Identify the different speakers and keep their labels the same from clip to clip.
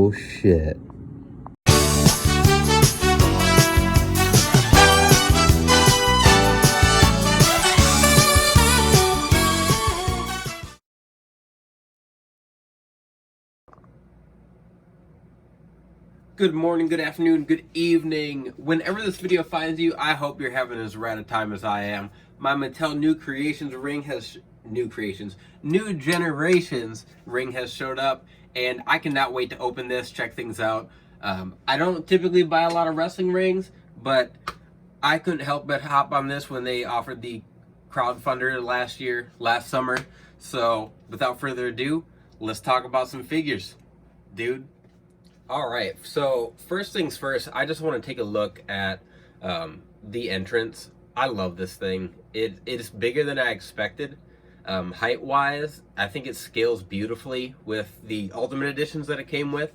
Speaker 1: Oh shit. Good morning, good afternoon, good evening. Whenever this video finds you, I hope you're having as rad a time as I am. My Mattel New Creations ring has New Generations ring has showed up, and I cannot wait to open this, check things out. I don't typically buy a lot of wrestling rings, but I couldn't help but hop on this when they offered the crowdfunder last summer. So without further ado, let's talk about some figures, dude. All right, so first things first, I just want to take a look at the entrance. I love this thing. It's bigger than I expected. Height-wise, I think it scales beautifully with the Ultimate Editions that it came with,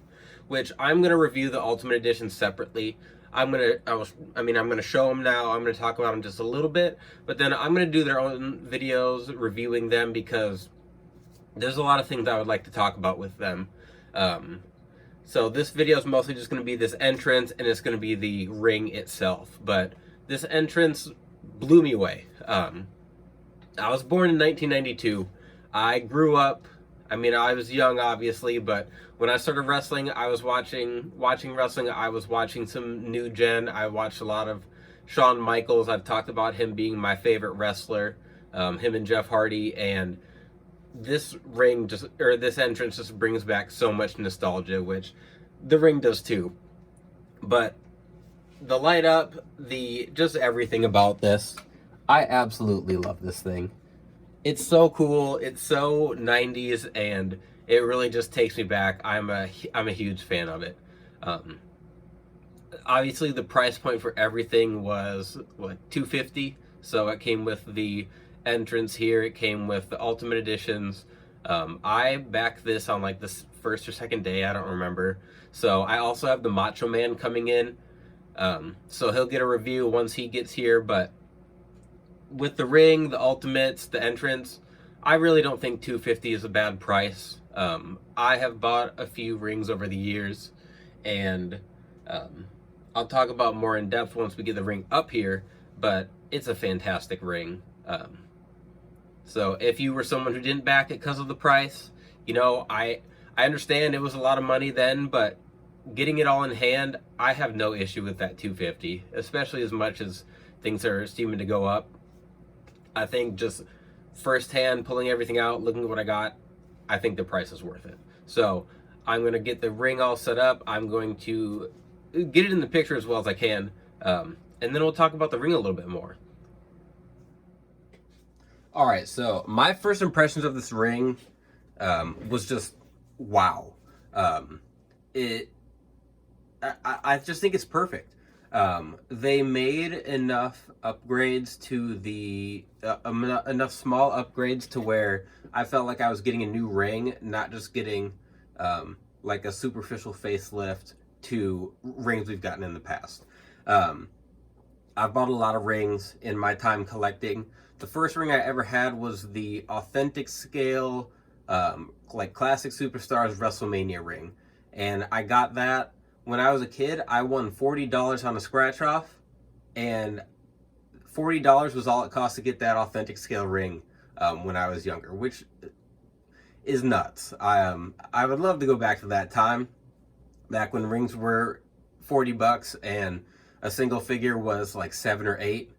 Speaker 1: which I'm going to review the Ultimate Editions separately. I'm going to show them now. I'm going to talk about them just a little bit, but then I'm going to do their own videos reviewing them because there's a lot of things I would like to talk about with them. So this video is mostly just going to be this entrance, and it's going to be the ring itself. But this entrance blew me away. I was born in 1992. I grew up, I was young, obviously, but when I started wrestling, I was watching wrestling. I was watching some New Gen. I watched a lot of Shawn Michaels. I've talked about him being my favorite wrestler, him and Jeff Hardy, and this entrance just brings back so much nostalgia, which the ring does too. But the light up, just everything about this, I absolutely love this thing. It's so cool, it's so 90s, and it really just takes me back. I'm a huge fan of it. Obviously the price point for everything was what, $250, so it came with the entrance here, it came with the Ultimate Editions. I backed this on like the first or second day, I don't remember. So I also have the Macho Man coming in, so he'll get a review once he gets here. But with the ring, the Ultimates, the entrance, I really don't think $250 is a bad price. I have bought a few rings over the years, and I'll talk about more in depth once we get the ring up here, but it's a fantastic ring. So if you were someone who didn't back it because of the price, I understand it was a lot of money then, but getting it all in hand, I have no issue with that $250, especially as much as things are seeming to go up. I think just firsthand pulling everything out, looking at what I got, I think the price is worth it. So I'm going to get the ring all set up. I'm going to get it in the picture as well as I can, and then we'll talk about the ring a little bit more. All right, so my first impressions of this ring was just wow. I just think it's perfect. They made enough upgrades to enough small upgrades to where I felt like I was getting a new ring, not just getting like a superficial facelift to rings we've gotten in the past. I've bought a lot of rings in my time collecting. The first ring I ever had was the authentic scale, like Classic Superstars WrestleMania ring. And I got that when I was a kid. I won $40 on a scratch off, and $40 was all it cost to get that authentic scale ring when I was younger, which is nuts. I would love to go back to that time, back when rings were $40 and a single figure was like 7 or 8.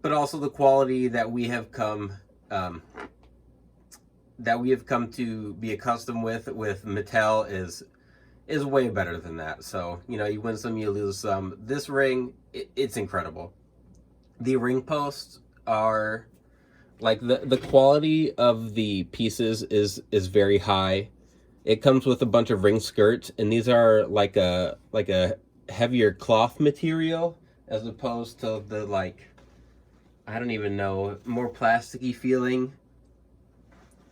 Speaker 1: But also the quality that we have come to be accustomed with Mattel is way better than that. So you win some, you lose some. This ring, it's incredible. The ring posts are like the quality of the pieces is very high. It comes with a bunch of ring skirts, and these are like a heavier cloth material as opposed to the I don't even know, more plasticky feeling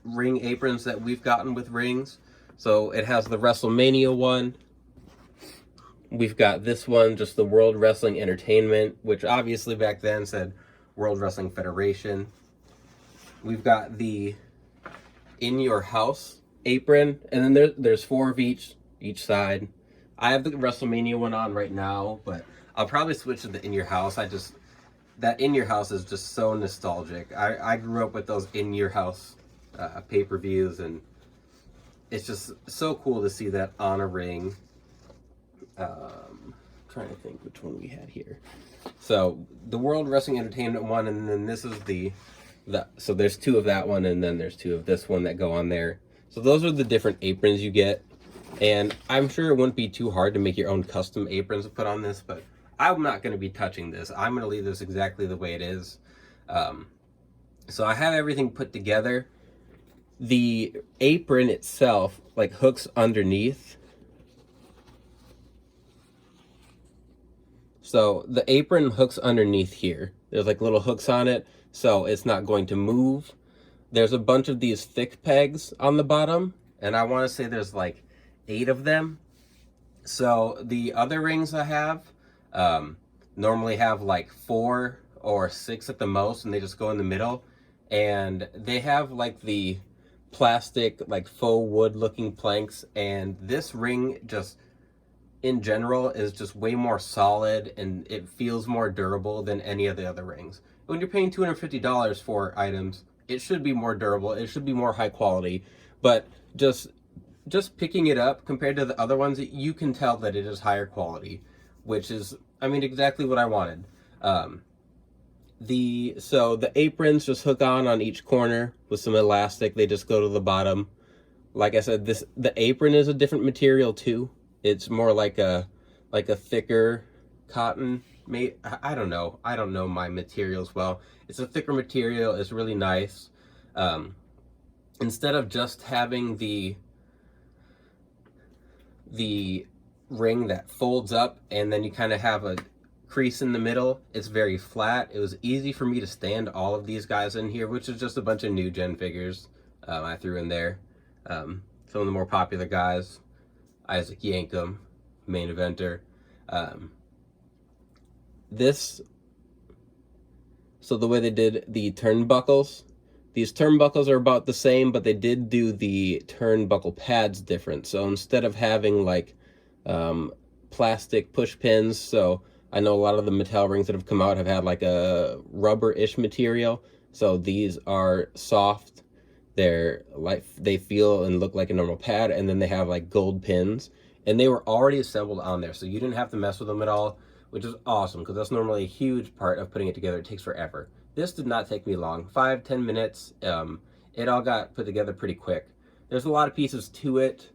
Speaker 1: ring aprons that we've gotten with rings. So it has the WrestleMania one. We've got this one, just the World Wrestling Entertainment, which obviously back then said World Wrestling Federation. We've got the In Your House apron, and then there's 4 of each each side. I have the WrestleMania one on right now, but I'll probably switch to the In Your House. That In Your House is just so nostalgic. I grew up with those In Your House pay-per-views, and it's just so cool to see that on a ring. Trying to think which one we had here. So the World Wrestling Entertainment one, and then this is so there's two of that one, and then there's two of this one that go on there. So those are the different aprons you get. And I'm sure it wouldn't be too hard to make your own custom aprons to put on this, but I'm not going to be touching this. I'm going to leave this exactly the way it is. So I have everything put together. The apron itself, like, hooks underneath. So the apron hooks underneath here. There's like little hooks on it, so it's not going to move. There's a bunch of these thick pegs on the bottom, and I want to say there's like 8 of them. So the other rings I have normally have like 4 or 6 at the most, and they just go in the middle. And they have like the plastic, like faux wood looking planks, and this ring just in general is just way more solid, and it feels more durable than any of the other rings. When you're paying $250 for items, it should be more durable, it should be more high quality, but just picking it up compared to the other ones, you can tell that it is higher quality, which is, I mean, exactly what I wanted. So the aprons just hook on each corner with some elastic. They just go to the bottom. Like I said, the apron is a different material too. It's more like a thicker cotton. I don't know. I don't know my materials well. It's a thicker material. It's really nice. Instead of just having the ring that folds up and then you kind of have a crease in the middle, it's very flat. It was easy for me to stand all of these guys in here, which is just a bunch of new gen figures I threw in there. Some of the more popular guys. Isaac Yankum, main eventer. So the way they did the turnbuckles, these turnbuckles are about the same, but they did do the turnbuckle pads different. So instead of having like plastic push pins, so I know a lot of the Mattel rings that have come out have had like a rubber-ish material. So these are soft. They're like, they feel and look like a normal pad, and then they have like gold pins, and they were already assembled on there, so you didn't have to mess with them at all, which is awesome because that's normally a huge part of putting it together. It takes forever. This did not take me long, 5-10 minutes. It all got put together pretty quick. There's a lot of pieces to it,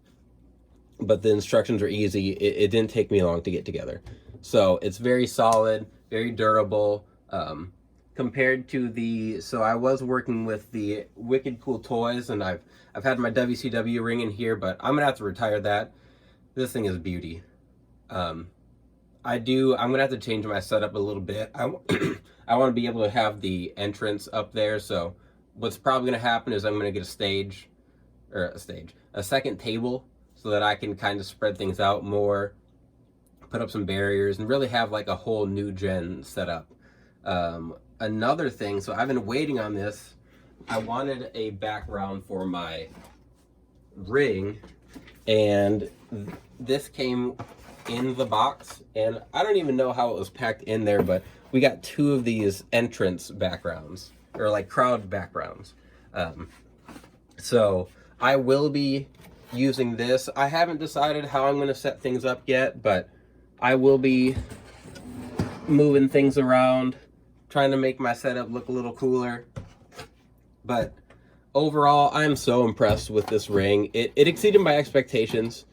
Speaker 1: but the instructions are easy. It didn't take me long to get together. So it's very solid, very durable. Compared to so I was working with the Wicked Cool Toys, and I've had my WCW ring in here, but I'm gonna have to retire that. This thing is beauty. I'm gonna have to change my setup a little bit. I want to be able to have the entrance up there. So what's probably gonna happen is I'm gonna get a second table, so that I can kind of spread things out more, put up some barriers, and really have like a whole new gen setup. Another thing, so I've been waiting on this. I wanted a background for my ring, and this came in the box, and I don't even know how it was packed in there, but we got 2 of these entrance backgrounds, or like crowd backgrounds. So I will be using this. I haven't decided how I'm going to set things up yet, but I will be moving things around, trying to make my setup look a little cooler. But overall, I'm so impressed with this ring. It exceeded my expectations.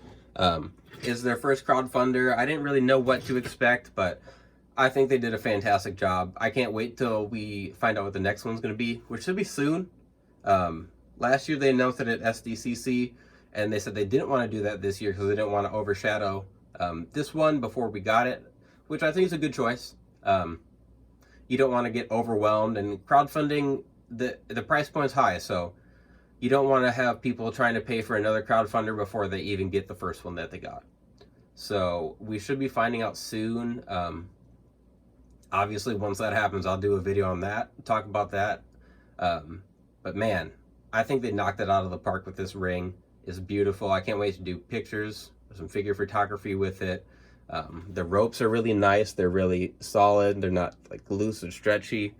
Speaker 1: Is their first crowdfunder. I didn't really know what to expect, but I think they did a fantastic job. I can't wait till we find out what the next one's going to be, which should be soon. Last year they announced it at SDCC, and they said they didn't want to do that this year because they didn't want to overshadow this one before we got it, which I think is a good choice. You don't want to get overwhelmed, and crowdfunding, the price point's high, so you don't want to have people trying to pay for another crowdfunder before they even get the first one that they got. So we should be finding out soon. Obviously, once that happens, I'll do a video on that, talk about that. But man, I think they knocked it out of the park with this ring. It's beautiful. I can't wait to do pictures some figure photography with it. The ropes are really nice. They're really solid. They're not like loose or stretchy.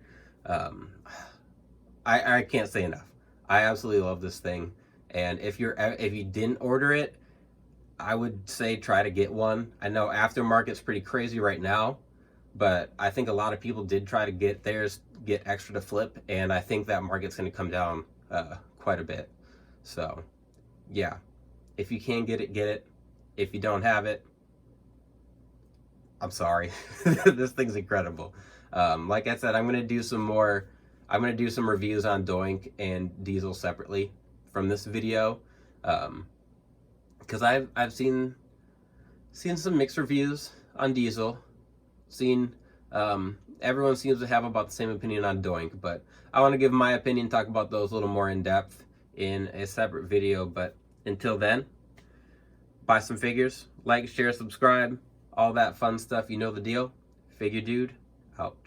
Speaker 1: I can't say enough. I absolutely love this thing. And if you didn't order it, I would say try to get one. I know aftermarket's pretty crazy right now, but I think a lot of people did try to get theirs, get extra to flip, and I think that market's going to come down quite a bit. So, yeah, if you can get it, get it. If you don't have it, I'm sorry. This thing's incredible. Like I said, I'm going to do some reviews on Doink and Diesel separately from this video, because I've seen some mixed reviews on Diesel. Everyone seems to have about the same opinion on Doink, but I want to give my opinion, talk about those a little more in depth in a separate video. But until then, buy some figures, like, share, subscribe, all that fun stuff. You know the deal. Figure Dude out.